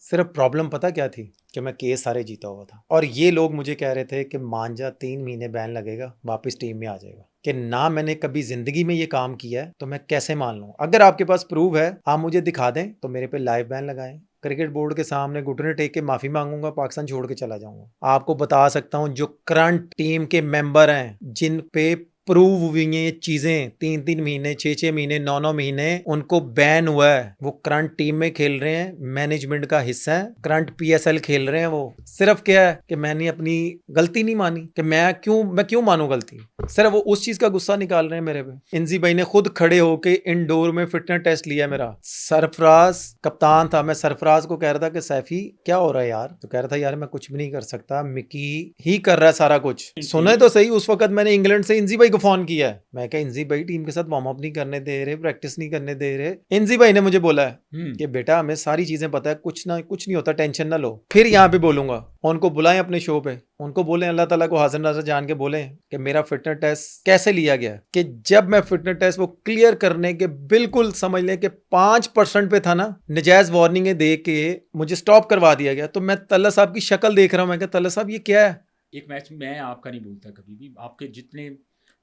सिर्फ प्रॉब्लम पता क्या थी कि मैं केस सारे जीता हुआ था और ये लोग मुझे कह रहे थे कि मान जा 3 महीने बैन लगेगा वापस टीम में आ जाएगा कि ना मैंने कभी जिंदगी में ये काम किया है तो मैं कैसे मान लूँ। अगर आपके पास प्रूफ है आप मुझे दिखा दें तो मेरे पे लाइव बैन लगाएं। क्रिकेट बोर्ड के सामने घुटने टेक के माफी मांगूंगा, पाकिस्तान छोड़ के चला जाऊंगा। आपको बता सकता हूं जो करंट टीम के मेंबर हैं जिन पे प्रूव हुई हैं ये चीजें, 3 महीने 6 महीने 9 महीने उनको बैन हुआ है, वो करंट टीम में खेल रहे हैं, मैनेजमेंट का हिस्सा है, करंट पीएसएल खेल रहे हैं। वो सिर्फ क्या है कि मैंने अपनी गलती नहीं मानी कि मैं क्यों मानूं गलती। सिर्फ वो उस चीज का गुस्सा निकाल रहे हैं मेरे पे। इंजी भाई ने खुद खड़े होके इंडोर में फिटनेस टेस्ट लिया मेरा। सरफराज कप्तान था, मैं सरफराज को कह रहा था कि सैफी क्या हो रहा है यार, तो कह रहा था यार मैं कुछ भी नहीं कर सकता, मिकी ही कर रहा है सारा कुछ। सुने तो सही, उस वक्त मैंने इंग्लैंड से इंजी भाई को फोन किया है। मैं कहा इंजी भाई टीम के साथ वार्म अप नहीं करने दे रहे, प्रैक्टिस नहीं करने दे रहे। इंजी भाई ने मुझे बोला है कि बेटा हमें सारी चीजें पता है, कुछ नहीं होता, टेंशन ना लो। फिर यहाँ पे बोलूंगा, उनको बुलाएं अपने शो पे, उनको बोले अल्लाह ताला को हाजिर नाज़िर जान के बोले कि मेरा फिटनेस टेस्ट कैसे लिया गया। कि जब मैं फिटनेस टेस्ट वो क्लियर करने के बिल्कुल समझ लें कि 5% पे था ना, नजायज वार्निंगें दे के मुझे स्टॉप करवा दिया गया। तो मैं तल्ला साहब की शक्ल देख रहा हूँ, मैं कहा तल्ला साहब ये क्या है। एक मैच मैं आपका नहीं भूलता कभी भी। आपके जितने,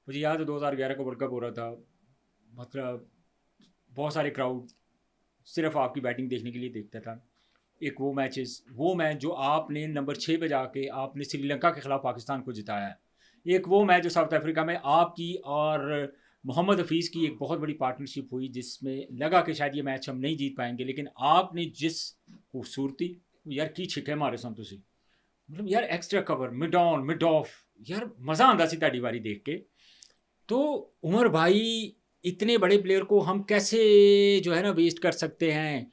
मुझे याद है 2011 का वर्ल्ड कप हो रहा था, मतलब बहुत सारे क्राउड सिर्फ आपकी बैटिंग देखने के लिए देखता था। एक वो मैच जो आपने नंबर 6 पे जाके आपने श्रीलंका के खिलाफ पाकिस्तान को जिताया है। एक वो मैच जो साउथ अफ्रीका में आपकी और मोहम्मद हफीज़ की एक बहुत बड़ी पार्टनरशिप हुई, जिसमें लगा कि शायद ये मैच हम नहीं जीत पाएंगे, लेकिन आपने जिस खूबसूरती यार की छिके मारे सन तुसी, मतलब यार extra cover, mid on mid of, यार मज़ा आंदा सी ताड़ी बारी देख के। तो उमर भाई, इतने बड़े प्लेयर को हम कैसे जो है ना वेस्ट कर सकते हैं?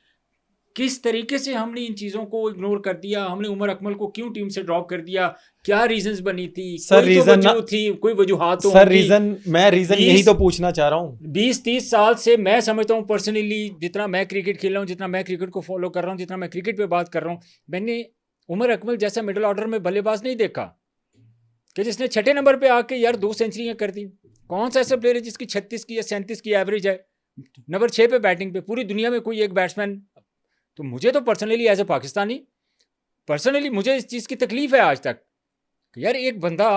किस तरीके से हमने इन चीज़ों को इग्नोर कर दिया? हमने उमर अकमल को क्यों टीम से ड्रॉप कर दिया? क्या रीजंस बनी थी? सर कोई तो रीजन वजह थी, कोई वजूहात तो सर होंगी। मैं रीजन यही तो 20 पूछना चाह रहा हूँ। 20-30 साल से मैं समझता हूँ पर्सनली, जितना मैं क्रिकेट खेल रहा हूँ, जितना मैं क्रिकेट को फॉलो कर रहा हूँ, जितना मैं क्रिकेट पे बात कर रहा हूँ, मैंने उमर अकमल जैसा मिडिल ऑर्डर में बल्लेबाज नहीं देखा कि जिसने 6 नंबर पे आके यार 2 सेंचुरियां कर दी। कौन सा ऐसा प्लेयर है जिसकी 36 की या 37 की एवरेज है नंबर 6 पे बैटिंग पे? पूरी दुनिया में कोई एक बैट्समैन। तो मुझे तो personally as a Pakistani, personally मुझे इस चीज़ की तकलीफ है आज तक कि यार एक बंदा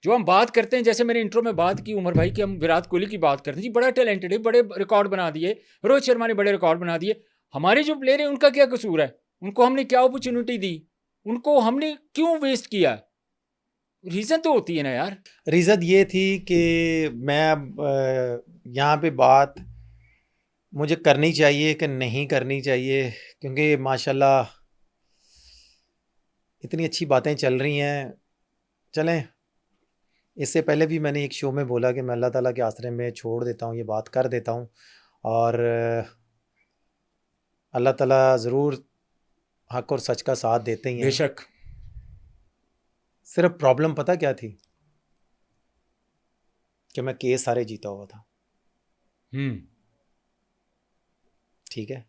जो हम बात करते हैं, जैसे मैंने इंट्रो में बात की उमर भाई की, हम विराट कोहली की बात करते हैं जी, बड़ा टैलेंटेड है, बड़े रिकॉर्ड बना दिए, रोहित शर्मा ने बड़े रिकॉर्ड बना दिए। हमारे जो प्लेयर हैं उनका क्या कसूर है? उनको हमने क्या अपॉर्चुनिटी दी? उनको हमने क्यों वेस्ट किया? रीज़न तो होती है ना यार। रीज़न ये थी कि मैं यहाँ पे बात मुझे करनी चाहिए कि नहीं करनी चाहिए, क्योंकि माशाल्लाह इतनी अच्छी बातें चल रही हैं। चलें, इससे पहले भी मैंने एक शो में बोला कि मैं अल्लाह ताला के आसरे में छोड़ देता हूँ, ये बात कर देता हूँ, और अल्लाह ताला ज़रूर हक और सच का साथ देते ही हैं। बेशक। सिर्फ प्रॉब्लम पता क्या थी कि मैं केस सारे जीता हुआ था। ठीक है।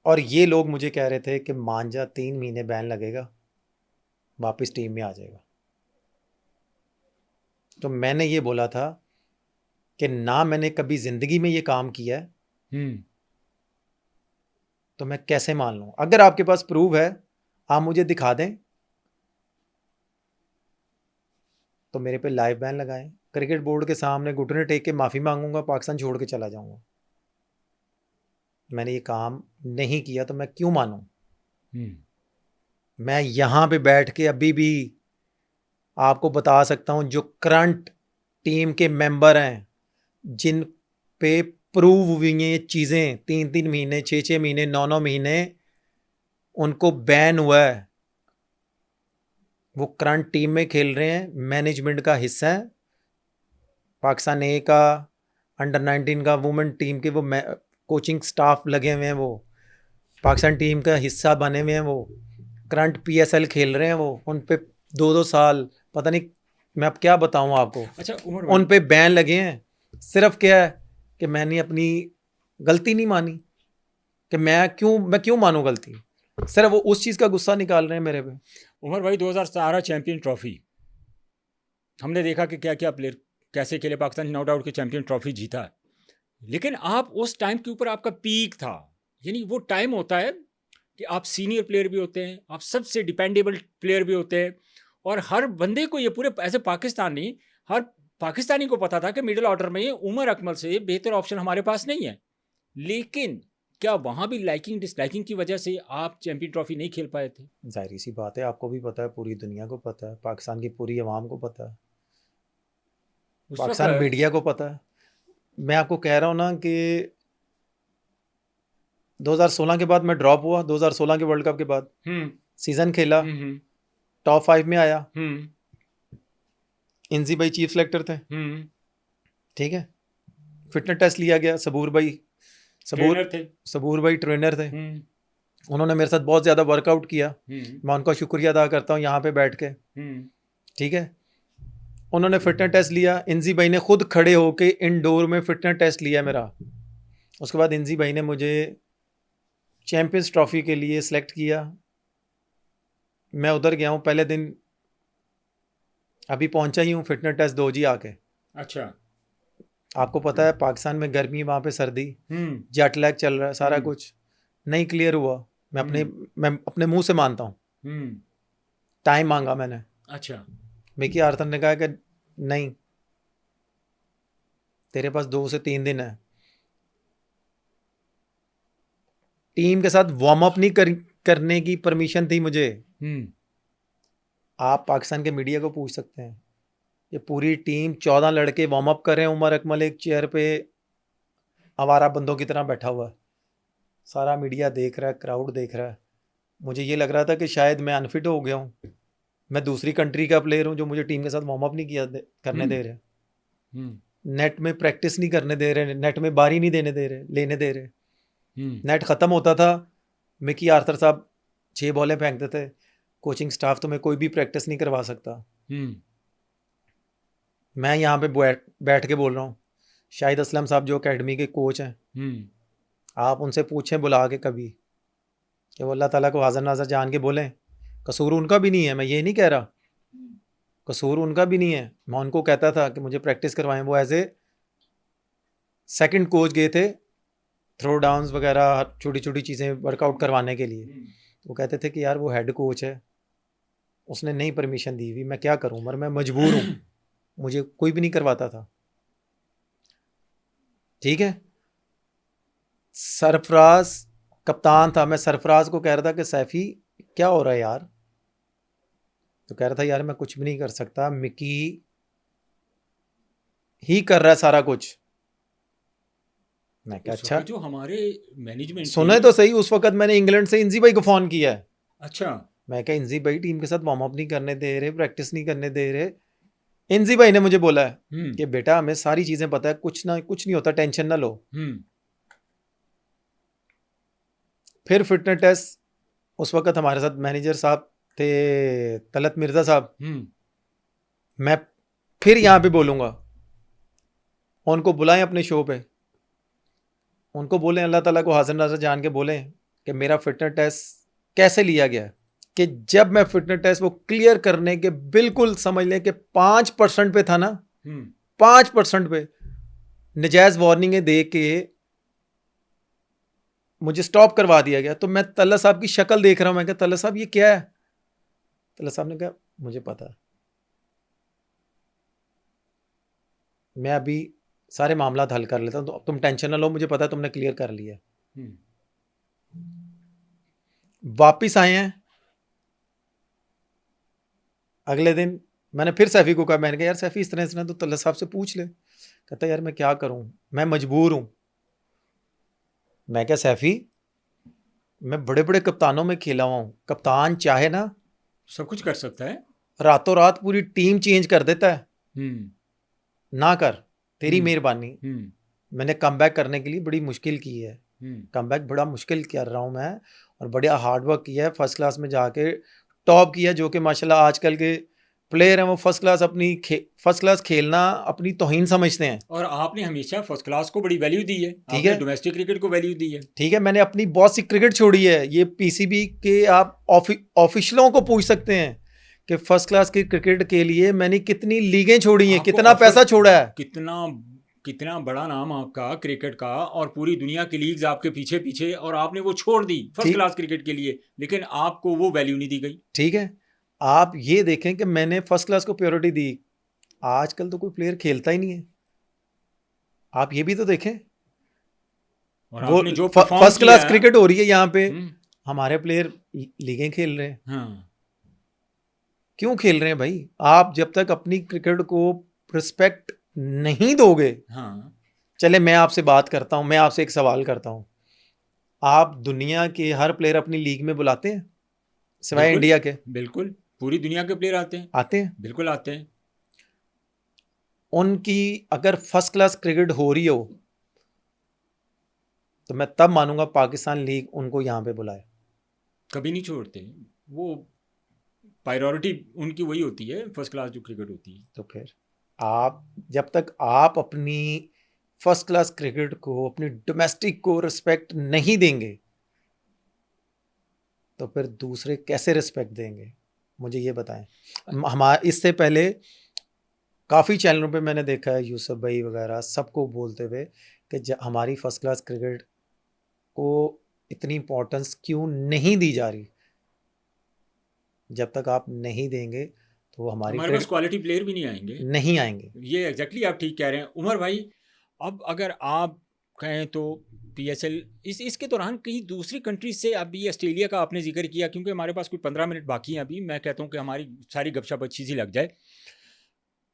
और ये लोग मुझे कह रहे थे कि मान जा 3 महीने बैन लगेगा वापस टीम में आ जाएगा। तो मैंने ये बोला था कि ना मैंने कभी ज़िंदगी में ये काम किया है तो मैं कैसे मान लूँ। अगर आपके पास प्रूफ है आप मुझे दिखा दें तो मेरे पे लाइव बैन लगाएं। क्रिकेट बोर्ड के सामने घुटने टेक के माफ़ी मांगूंगा, पाकिस्तान छोड़ के चला जाऊंगा। मैंने ये काम नहीं किया तो मैं क्यों मानूं। मैं यहाँ पे बैठ के अभी भी आपको बता सकता हूँ जो करंट टीम के मेंबर हैं जिन पे प्रूव हुई हैं ये चीज़ें, 3 महीने 6 महीने 9 महीने उनको बैन हुआ है, वो करंट टीम में खेल रहे हैं, मैनेजमेंट का हिस्सा है। पाकिस्तान ए का, अंडर-19 का, वुमेन टीम के वो कोचिंग स्टाफ लगे हुए हैं, वो पाकिस्तान टीम का हिस्सा बने हुए हैं, वो करंट पीएसएल खेल रहे हैं, वो उन पे 2-2 साल पता नहीं मैं अब क्या बताऊं आपको। अच्छा उमर उन भाई, पे बैन लगे हैं। सिर्फ क्या है कि मैंने अपनी गलती नहीं मानी कि मैं क्यों मानूं गलती। सिर्फ वो उस चीज़ का गुस्सा निकाल रहे हैं मेरे पे। उमर भाई 2017 चैंपियन ट्रॉफी हमने देखा कि क्या क्या प्लेयर कैसे खेले। पाकिस्तान नो डाउट कि चैंपियन ट्रॉफी जीता, लेकिन आप उस टाइम के ऊपर आपका पीक था, यानी वो टाइम होता है कि आप सीनियर प्लेयर भी होते हैं, आप सबसे डिपेंडेबल प्लेयर भी होते हैं, और हर बंदे को ये पूरे ऐसे पाकिस्तानी, हर पाकिस्तानी को पता था कि मिडिल ऑर्डर में उमर अकमल से बेहतर ऑप्शन हमारे पास नहीं है। लेकिन क्या वहाँ भी लाइकिंग डिसलाइकिंग की वजह से आप चैंपियन ट्रॉफी नहीं खेल पाए थे? जाहिर सी बात है, आपको भी पता है, पूरी दुनिया को पता है, पाकिस्तान की पूरी आवाम को पता है, उस पाकिस्तान वक्त मीडिया को पता है। मैं आपको कह रहा हूँ ना कि 2016 के बाद मैं ड्रॉप हुआ, 2016 के वर्ल्ड कप के बाद सीज़न खेला, टॉप 5 में आया, इंजी भाई चीफ सेलेक्टर थे, ठीक है, फिटनेस टेस्ट लिया गया, सबूर भाई ट्रेनर थे, उन्होंने मेरे साथ बहुत ज़्यादा वर्कआउट किया, मैं उनका शुक्रिया अदा करता हूँ यहाँ पे बैठ के, ठीक है। उन्होंने फिटनेस टेस्ट लिया, इंजी भाई ने खुद खड़े होके इंडोर में फिटनेस टेस्ट लिया मेरा। उसके बाद इंजी भाई ने मुझे चैंपियंस ट्रॉफी के लिए सिलेक्ट किया। मैं उधर गया हूँ पहले दिन, अभी पहुंचा ही हूँ फिटनेस टेस्ट 2G आके। अच्छा, आपको पता है पाकिस्तान में गर्मी, वहाँ पे सर्दी, जेट लैग चल रहा है, सारा कुछ नहीं क्लियर हुआ। मैं अपने मुंह से मानता हूँ, टाइम मांगा मैंने। अच्छा, मिकी आर्थर ने कहा कि नहीं, तेरे पास 2 से 3 दिन है। टीम के साथ वार्म अप नहीं करने की परमिशन थी मुझे। आप पाकिस्तान के मीडिया को पूछ सकते हैं, ये पूरी टीम 14 लड़के वार्म अप कर रहे हैं, उमर अकमल एक चेयर पे आवारा बंदों की तरह बैठा हुआ है, सारा मीडिया देख रहा है, क्राउड देख रहा है। मुझे ये लग रहा था कि शायद मैं अनफिट हो गया हूँ, मैं दूसरी कंट्री का प्लेयर हूँ जो मुझे टीम के साथ वार्म अप नहीं करने दे रहे, नेट में प्रैक्टिस नहीं करने दे रहे, नेट में बारी नहीं लेने दे रहे। नेट ख़त्म होता था, मिकी आर्थर साहब 6 बॉलें फेंकते थे, कोचिंग स्टाफ तो मैं कोई भी प्रैक्टिस नहीं करवा सकता। मैं यहाँ पे बैठ के बोल रहा हूँ, शाहिद असलम साहब जो एकेडमी के कोच हैं, आप उनसे पूछें बुला के कभी कि वो अल्लाह ताला को हाज़िर नाज़िर जान के बोलें, कसूर उनका भी नहीं है, मैं ये नहीं कह रहा, कसूर उनका भी नहीं है। मैं उनको कहता था कि मुझे प्रैक्टिस करवाएं, वो एज ए सेकंड कोच गए थे थ्रो डाउन्स वगैरह, छोटी छोटी चीज़ें वर्कआउट करवाने के लिए। वो कहते थे कि यार वो हेड कोच है, उसने नहीं परमिशन दी हुई, मैं क्या करूं, मगर मैं मजबूर हूं, मुझे कोई भी नहीं करवाता था, ठीक है। सरफराज कप्तान था, मैं सरफराज को कह रहा था कि सैफी क्या हो रहा है यार, तो कह रहा था यार मैं कुछ भी नहीं कर सकता, मिकी ही कर रहा है सारा कुछ। मैं क्या, अच्छा जो हमारे मैनेजमेंट सुने तो सही, उस वक्त मैंने इंग्लैंड से इंजी भाई को फ़ोन किया है। अच्छा, मैं क्या, इंजी भाई टीम के साथ वार्म अप नहीं करने दे रहे, प्रैक्टिस नहीं करने दे रहे। इंजी भाई ने मुझे बोला है कि बेटा हमें सारी चीज़ें पता है, कुछ नहीं होता, टेंशन ना लो। फिर फिटनेस टेस्ट, उस वक्त हमारे साथ मैनेजर साहब थे तलत मिर्ज़ा साहब। मैं फिर यहाँ पे बोलूँगा, उनको बुलाएं अपने शो पे, उनको बोलें अल्लाह ताला को हाज़िर नाज़िर जान के बोलें कि मेरा फिटनेस टेस्ट कैसे लिया गया, कि जब मैं फिटनेस टेस्ट वो क्लियर करने के बिल्कुल समझ लें कि 5% पे था ना, 5% पे नजायज़ वार्निंगें दे के मुझे स्टॉप करवा दिया गया। तो मैं तल्ला साहब की शक्ल देख रहा हूँ, मैं कहा तल्ला साहब ये क्या है? तल्ला साहब ने कहा मुझे पता है, मैं अभी सारे मामला हल कर लेता हूँ, तो तुम टेंशन ना लो, मुझे पता है तुमने क्लियर कर लिया। वापिस आए हैं, अगले दिन मैंने फिर सैफी को कहा, मैंने कहा यार सैफी इस तरह तो तल्ला साहब से पूछ ले। कहता यार मैं क्या करूं, मैं मजबूर हूं। मैं क्या सैफी, मैं बड़े बड़े कप्तानों में खेला हुआ हूं, कप्तान चाहे ना सब कुछ कर सकता है, रातों रात पूरी टीम चेंज कर देता है, ना कर, तेरी मेहरबानी। मैंने कमबैक करने के लिए बड़ी मुश्किल की है, कमबैक बड़ा मुश्किल कर रहा हूँ मैं, और बड़ा हार्ड वर्क किया है, फर्स्ट क्लास में जाके टॉप किया, जो कि माशाल्लाह आजकल के प्लेयर हैं वो फर्स्ट क्लास खेलना अपनी तौहीन समझते हैं। और आपने हमेशा फर्स्ट क्लास को बड़ी वैल्यू दी है, ठीक है, डोमेस्टिक क्रिकेट को वैल्यू दी है, ठीक है। मैंने अपनी बहुत सी क्रिकेट छोड़ी है, ये पीसीबी के आप ऑफिशियलों को पूछ सकते हैं कि फर्स्ट क्लास की क्रिकेट के लिए मैंने कितनी लीगें छोड़ी हैं, कितना पैसा छोड़ा है, कितना कितना बड़ा नाम आपका क्रिकेट का, और पूरी दुनिया की लीग्स आपके पीछे पीछे, और आपने वो छोड़ दी फर्स्ट ठीक क्लास क्रिकेट के लिए, लेकिन आपको वो वैल्यू नहीं दी गई। ठीक है, आप ये देखें कि मैंने फर्स्ट क्लास को प्रायोरिटी दी। आजकल तो कोई प्लेयर खेलता ही नहीं है, आप ये भी तो देखें। और वो आपने जो परफॉर्म फर्स्ट किया क्लास है, क्रिकेट हो रही है यहाँ पे, हम्म, हमारे प्लेयर लीगें खेल रहे हैं। हाँ क्यों खेल रहे हैं भाई? आप जब तक अपनी क्रिकेट को रिस्पेक्ट नहीं दोगे, हाँ चले मैं आपसे बात करता हूं, मैं आपसे एक सवाल करता हूं, आप दुनिया के हर प्लेयर अपनी लीग में बुलाते हैं सिवाय बिल्कुल इंडिया के? बिल्कुल, पूरी दुनिया के प्लेयर आते हैं, आते हैं। बिल्कुल आते हैं। उनकी अगर फर्स्ट क्लास क्रिकेट हो रही हो तो मैं तब मानूंगा पाकिस्तान लीग उनको यहाँ पे बुलाए। कभी नहीं छोड़ते वो, प्रायोरिटी उनकी वही होती है, फर्स्ट क्लास जो क्रिकेट होती है। तो फिर आप जब तक आप अपनी फर्स्ट क्लास क्रिकेट को, अपनी डोमेस्टिक को रिस्पेक्ट नहीं देंगे तो फिर दूसरे कैसे रिस्पेक्ट देंगे? मुझे ये बताएं। हमारे इससे पहले काफ़ी चैनलों पे मैंने देखा है यूसुफ भाई वगैरह सबको बोलते हुए कि हमारी फर्स्ट क्लास क्रिकेट को इतनी इम्पोर्टेंस क्यों नहीं दी जा रही। जब तक आप नहीं देंगे तो हमारी हमारे पास क्रिकेट क्वालिटी प्लेयर भी नहीं आएंगे। नहीं आएंगे। ये एग्जैक्टली आप ठीक कह रहे हैं उमर भाई। अब अगर आप कहें तो पीएसएल इसके दौरान कहीं दूसरी कंट्रीज से, अभी ऑस्ट्रेलिया का आपने जिक्र किया, क्योंकि हमारे पास कोई 15 मिनट बाकी हैं अभी, मैं कहता हूं कि हमारी सारी गपशप अच्छी सी लग जाए।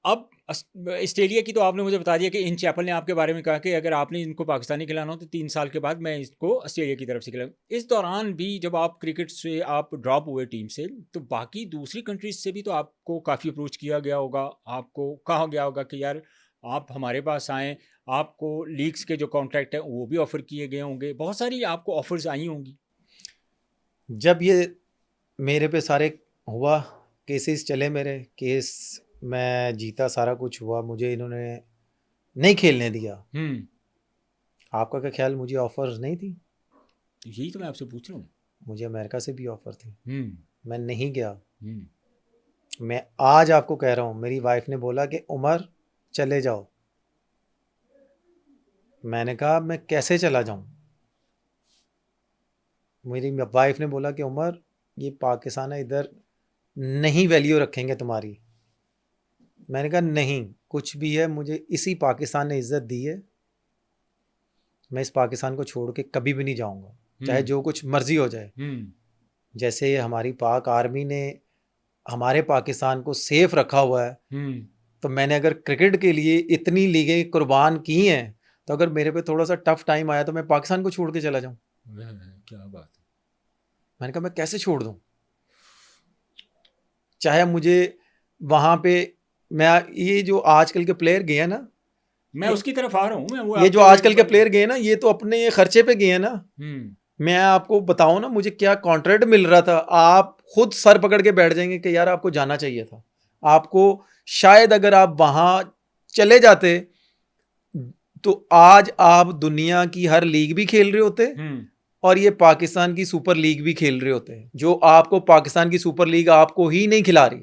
अब ऑस्ट्रेलिया की तो आपने मुझे बता दिया कि इन चैपल ने आपके बारे में कहा कि अगर आपने इनको पाकिस्तानी खिलाना हो तो 3 साल के बाद मैं इसको ऑस्ट्रेलिया की तरफ से खिलाऊँ। इस दौरान भी जब आप क्रिकेट से आप ड्रॉप हुए टीम से, तो बाकी दूसरी कंट्रीज से भी तो आपको काफ़ी अप्रोच किया गया होगा, आपको कहा गया होगा कि यार आप हमारे पास आएँ, आपको लीग्स के जो कॉन्ट्रैक्ट हैं वो भी ऑफ़र किए गए होंगे, बहुत सारी आपको ऑफर्स आई होंगी। जब ये मेरे पे सारे हुआ, केसेस चले, मेरे केस मैं जीता, सारा कुछ हुआ, मुझे इन्होंने नहीं खेलने दिया। आपका क्या ख्याल, मुझे ऑफर नहीं थी? यही तो मैं आपसे पूछ रहा हूँ। मुझे अमेरिका से भी ऑफर थी, हम्म मैं नहीं गया। हम्म मैं आज आपको कह रहा हूँ, मेरी वाइफ ने बोला कि उमर चले जाओ। मैंने कहा मैं कैसे चला जाऊँ? मेरी वाइफ ने बोला कि उमर ये पाकिस्तान है, इधर नहीं वैल्यू रखेंगे तुम्हारी। मैंने कहा नहीं, कुछ भी है, मुझे इसी पाकिस्तान ने इज़्ज़त दी है, मैं इस पाकिस्तान को छोड़ के कभी भी नहीं जाऊंगा, चाहे जो कुछ मर्जी हो जाए। जैसे हमारी पाक आर्मी ने हमारे पाकिस्तान को सेफ रखा हुआ है, तो मैंने अगर क्रिकेट के लिए इतनी लीगें कुर्बान की हैं, तो अगर मेरे पे थोड़ा सा टफ टाइम आया तो मैं पाकिस्तान को छोड़ के चला जाऊं? क्या बात है। मैंने कहा मैं कैसे छोड़ दूं? चाहे मुझे वहां पे, मैं ये जो आजकल के प्लेयर गए हैं ना, मैं उसकी तरफ आ रहा हूँ, मैं वो ये जो आजकल के प्लेयर गए ना, ये तो अपने खर्चे पे गए हैं ना। मैं आपको बताऊं ना, मुझे क्या कॉन्ट्रैक्ट मिल रहा था, आप खुद सर पकड़ के बैठ जाएंगे कि यार आपको जाना चाहिए था। आपको शायद अगर आप वहां चले जाते तो आज आप दुनिया की हर लीग भी खेल रहे होते और ये पाकिस्तान की सुपर लीग भी खेल रहे होते हैं, जो आपको पाकिस्तान की सुपर लीग आपको ही नहीं खिला रही।